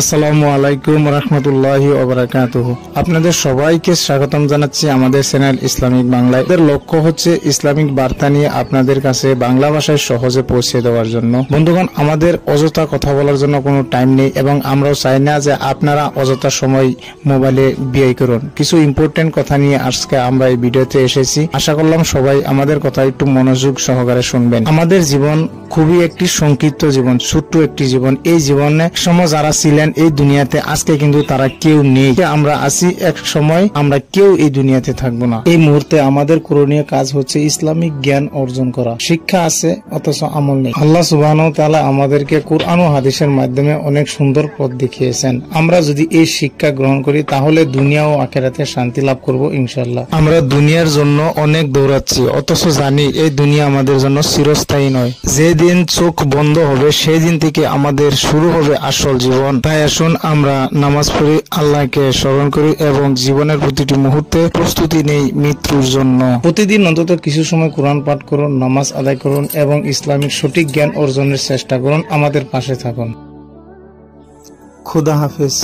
আসসালামু আলাইকুম রহমতুল্লাহি ওয়া বারাকাতুহু। আপনাদের সবাইকে স্বাগতম জানাচ্ছি আমাদের চ্যানেল ইসলামিক বাংলায়। এর লক্ষ্য হচ্ছে ইসলামিক বার্তা নিয়ে আপনাদের কাছে বাংলা ভাষায় সহজে পৌঁছে দেওয়ার জন্য। বন্ধুগণ, আমাদের অযথা কথা বলার জন্য কোনো টাইম নেই এবং আমরাও চাই না যে আপনারা অযথা সময় মোবাইলে ব্যয় করুন। কিছু ইম্পর্টেন্ট কথা নিয়ে আজকে আমরা এই ভিডিওতে এসেছি। আশা করলাম সবাই আমাদের কথা একটু মনোযোগ সহকারে শুনবেন। আমাদের জীবন খুবই একটি সংক্ষিপ্ত জীবন, ছোট্ট একটি জীবন। এই জীবনে সময় যারা ছিলেন এই দুনিয়াতে আজকে কিন্তু তারা কেউ নেই। আমরা আছি, এক সময় আমরা কেউ এই দুনিয়াতে থাকবো না। এই মুহূর্তে আমাদের করণীয় কাজ হচ্ছে ইসলামিক জ্ঞান অর্জন করা। শিক্ষা আছে অথচ আমল নেই। আল্লাহ সুবহানাহু ওয়া তাআলা আমাদেরকে কুরআন ও হাদিসের মাধ্যমে অনেক সুন্দর পথ দেখিয়েছেন। আমরা যদি এই শিক্ষা গ্রহণ করি তাহলে দুনিয়া ও আখিরাতে শান্তি লাভ করব ইনশাআল্লাহ। আমরা দুনিয়ার জন্য অনেক দৌড়াচ্ছি, অথচ জানি এই দুনিয়া আমাদের জন্য চিরস্থায়ী নয়। যেদিন চোখ বন্ধ হবে সেই দিন থেকে আমাদের শুরু হবে আসল জীবন। তাই আসুন আমরা নামাজ পড়ি, আল্লাহকে স্মরণ করি এবং জীবনের প্রতিটি মুহূর্তে প্রস্তুতি নেই মৃত্যুর জন্য। প্রতিদিন অন্তত কিছু সময় কোরআন পাঠ করুন, নামাজ আদায় করুন এবং ইসলামিক সঠিক জ্ঞান অর্জনের চেষ্টা করুন। আমাদের পাশে থাকুন। খুদা হাফেজ।